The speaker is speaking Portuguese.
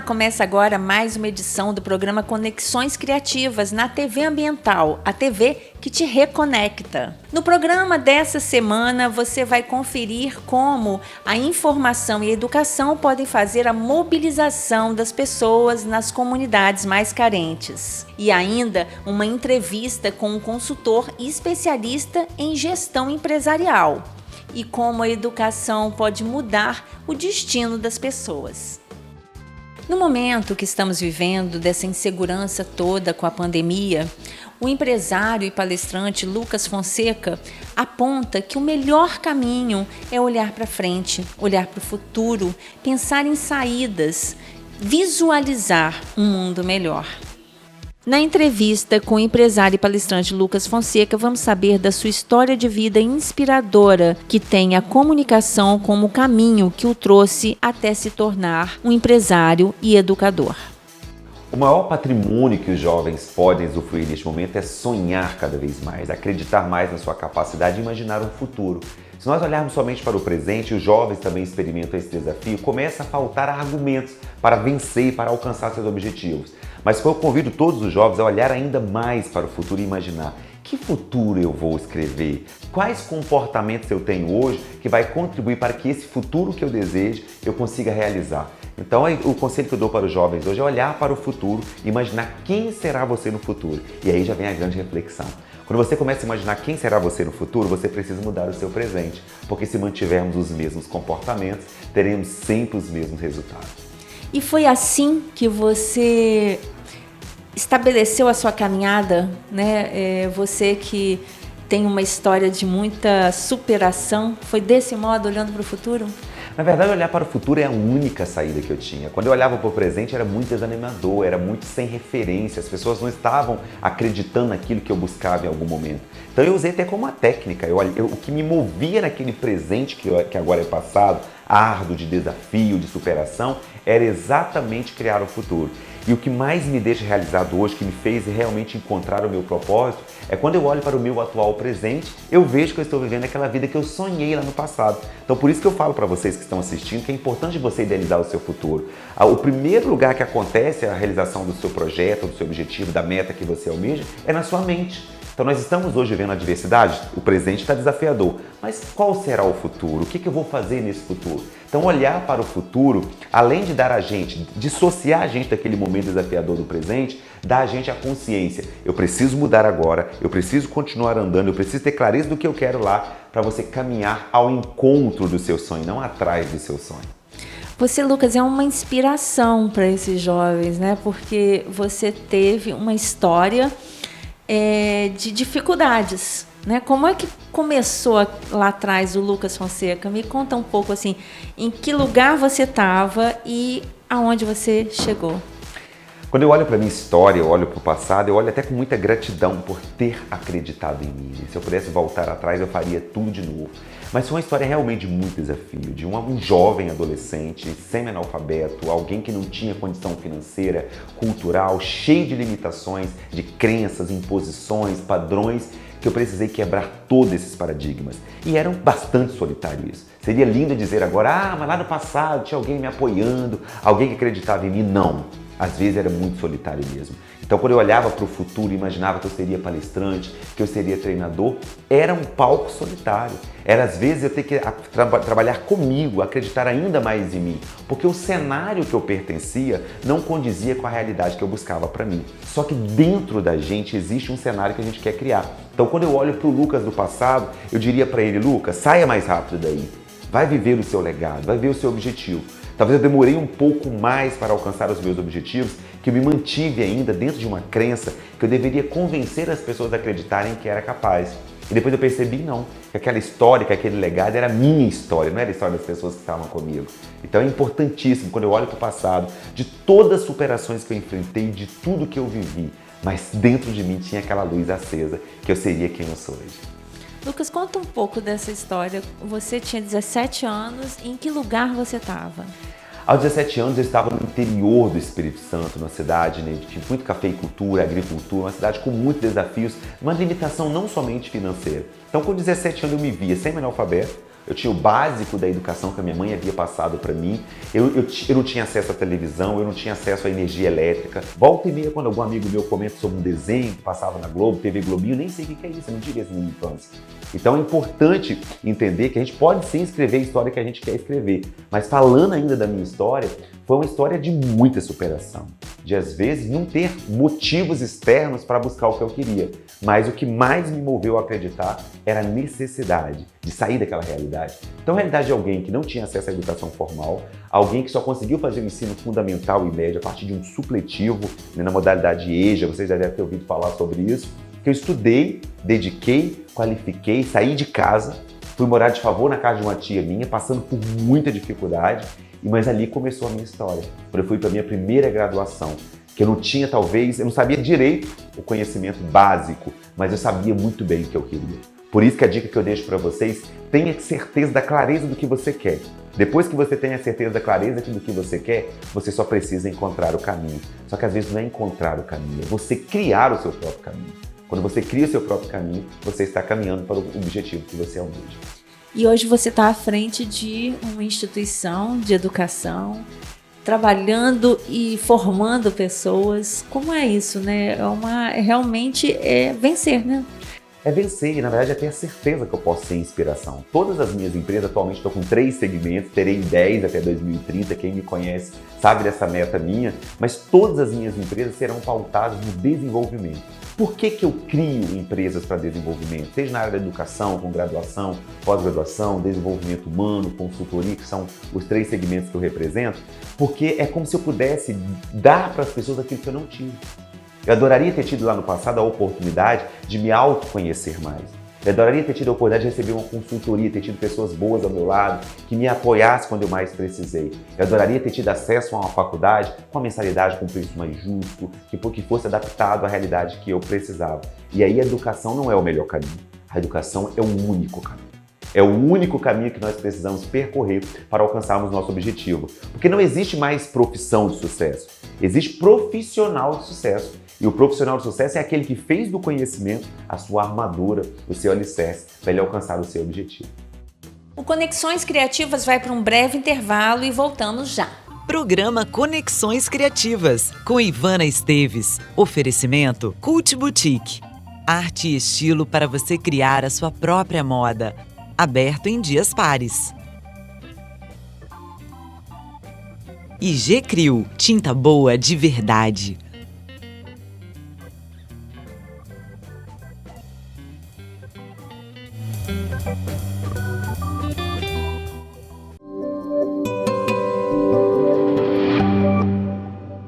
começa agora mais uma edição do programa Conexões Criativas na TV Ambiental, a TV que te reconecta. No programa dessa semana, você vai conferir como a informação e a educação podem fazer a mobilização das pessoas nas comunidades mais carentes. E ainda uma entrevista com um consultor especialista em gestão empresarial e como a educação pode mudar o destino das pessoas. No momento que estamos vivendo dessa insegurança toda com a pandemia, o empresário e palestrante Lucas Fonseca aponta que o melhor caminho é olhar para frente, olhar para o futuro, pensar em saídas, visualizar um mundo melhor. Na entrevista com o empresário e palestrante Lucas Fonseca, vamos saber da sua história de vida inspiradora, que tem a comunicação como caminho que o trouxe até se tornar um empresário e educador. O maior patrimônio que os jovens podem usufruir neste momento é sonhar cada vez mais, acreditar mais na sua capacidade de imaginar um futuro. Se nós olharmos somente para o presente, os jovens também experimentam esse desafio, começa a faltar argumentos para vencer e para alcançar seus objetivos. Mas eu convido todos os jovens a olhar ainda mais para o futuro e imaginar: que futuro eu vou escrever? Quais comportamentos eu tenho hoje que vai contribuir para que esse futuro que eu desejo eu consiga realizar? Então, o conselho que eu dou para os jovens hoje é olhar para o futuro e imaginar quem será você no futuro. E aí já vem a grande reflexão. Quando você começa a imaginar quem será você no futuro, você precisa mudar o seu presente. Porque se mantivermos os mesmos comportamentos, teremos sempre os mesmos resultados. E foi assim que você estabeleceu a sua caminhada, né? Você que tem uma história de muita superação, foi desse modo, olhando para o futuro? Na verdade, olhar para o futuro é a única saída que eu tinha. Quando eu olhava para o presente, era muito desanimador, era muito sem referência, as pessoas não estavam acreditando naquilo que eu buscava em algum momento. Então eu usei até como uma técnica, o que me movia naquele presente que agora é passado, árduo, de desafio, de superação, era exatamente criar o futuro. E o que mais me deixa realizado hoje, que me fez realmente encontrar o meu propósito, é quando eu olho para o meu atual presente, eu vejo que eu estou vivendo aquela vida que eu sonhei lá no passado. Então por isso que eu falo para vocês que estão assistindo que é importante você idealizar o seu futuro. O primeiro lugar que acontece a realização do seu projeto, do seu objetivo, da meta que você almeja, é na sua mente. Então nós estamos hoje vivendo a adversidade, o presente está desafiador, mas qual será o futuro? O que eu vou fazer nesse futuro? Então olhar para o futuro, além de dar a gente, dissociar a gente daquele momento desafiador do presente, dá a gente a consciência. Eu preciso mudar agora, eu preciso continuar andando, eu preciso ter clareza do que eu quero lá para você caminhar ao encontro do seu sonho, não atrás do seu sonho. Você, Lucas, é uma inspiração para esses jovens, né? Porque você teve uma história de dificuldades, né? Como é que começou lá atrás o Lucas Fonseca? Me conta um pouco assim, em que lugar você estava e aonde você chegou. Quando eu olho para a minha história, eu olho para o passado, eu olho até com muita gratidão por ter acreditado em mim. Se eu pudesse voltar atrás, eu faria tudo de novo. Mas foi uma história realmente de muito desafio, de um jovem adolescente, semi-analfabeto, alguém que não tinha condição financeira, cultural, cheio de limitações, de crenças, imposições, padrões, que eu precisei quebrar todos esses paradigmas. E era bastante solitário isso. Seria lindo dizer agora, mas lá no passado tinha alguém me apoiando, alguém que acreditava em mim. Não. Às vezes era muito solitário mesmo. Então quando eu olhava para o futuro e imaginava que eu seria palestrante, que eu seria treinador, era um palco solitário. Era às vezes eu ter que trabalhar comigo, acreditar ainda mais em mim, porque o cenário que eu pertencia não condizia com a realidade que eu buscava para mim. Só que dentro da gente existe um cenário que a gente quer criar. Então quando eu olho para o Lucas do passado, eu diria para ele: Lucas, saia mais rápido daí. Vai viver o seu legado, vai ver o seu objetivo. Talvez eu demorei um pouco mais para alcançar os meus objetivos, que eu me mantive ainda dentro de uma crença que eu deveria convencer as pessoas a acreditarem que era capaz. E depois eu percebi não, que aquela história, que aquele legado era a minha história, não era a história das pessoas que estavam comigo. Então é importantíssimo, quando eu olho para o passado, de todas as superações que eu enfrentei, de tudo que eu vivi, mas dentro de mim tinha aquela luz acesa, que eu seria quem eu sou hoje. Lucas, conta um pouco dessa história. Você tinha 17 anos, em que lugar você estava? Aos 17 anos eu estava no interior do Espírito Santo, numa cidade que tinha muito cafeicultura, agricultura, uma cidade com muitos desafios, uma limitação não somente financeira. Então com 17 anos eu me via semi-analfabeto, eu tinha o básico da educação que a minha mãe havia passado para mim, eu não tinha acesso à televisão, eu não tinha acesso à energia elétrica. Volta e meia, quando algum amigo meu comenta sobre um desenho que passava na Globo, TV Globinho, eu nem sei o que é isso, eu não tive isso na minha infância. Então é importante entender que a gente pode sim escrever a história que a gente quer escrever, mas falando ainda da minha história, foi uma história de muita superação, de às vezes não ter motivos externos para buscar o que eu queria, mas o que mais me moveu a acreditar era a necessidade de sair daquela realidade. Então a realidade de alguém que não tinha acesso à educação formal, alguém que só conseguiu fazer o ensino fundamental e médio a partir de um supletivo, né, na modalidade EJA, vocês já devem ter ouvido falar sobre isso, que eu estudei, dediquei, qualifiquei, saí de casa, fui morar de favor na casa de uma tia minha, passando por muita dificuldade, mas ali começou a minha história. Quando eu fui para a minha primeira graduação, que eu não tinha talvez, eu não sabia direito o conhecimento básico, mas eu sabia muito bem o que eu queria. Por isso que a dica que eu deixo para vocês, tenha certeza da clareza do que você quer. Depois que você tem a certeza da clareza do que você quer, você só precisa encontrar o caminho. Só que às vezes não é encontrar o caminho, é você criar o seu próprio caminho. Quando você cria o seu próprio caminho, você está caminhando para o objetivo que você almeja. E hoje você está à frente de uma instituição de educação, trabalhando e formando pessoas. Como é isso, né? Realmente é vencer, né? É vencer e, na verdade, é ter a certeza que eu posso ser inspiração. Todas as minhas empresas, atualmente estou com 3 segmentos, terei 10 até 2030, quem me conhece sabe dessa meta minha, mas todas as minhas empresas serão pautadas no desenvolvimento. Por que eu crio empresas para desenvolvimento? Seja na área da educação, com graduação, pós-graduação, desenvolvimento humano, consultoria, que são os 3 segmentos que eu represento, porque é como se eu pudesse dar para as pessoas aquilo que eu não tive. Eu adoraria ter tido lá no passado a oportunidade de me autoconhecer mais. Eu adoraria ter tido a oportunidade de receber uma consultoria, ter tido pessoas boas ao meu lado, que me apoiassem quando eu mais precisei. Eu adoraria ter tido acesso a uma faculdade com uma mensalidade com um preço mais justo, que fosse adaptado à realidade que eu precisava. E aí a educação não é o melhor caminho. A educação é o único caminho. É o único caminho que nós precisamos percorrer para alcançarmos nosso objetivo. Porque não existe mais profissão de sucesso. Existe profissional de sucesso. E o profissional de sucesso é aquele que fez do conhecimento a sua armadura, o seu alicerce, para ele alcançar o seu objetivo. O Conexões Criativas vai para um breve intervalo e voltamos já. Programa Conexões Criativas, com Ivana Esteves. Oferecimento Cult Boutique. Arte e estilo para você criar a sua própria moda. Aberto em dias pares. E G-Crio, tinta boa de verdade.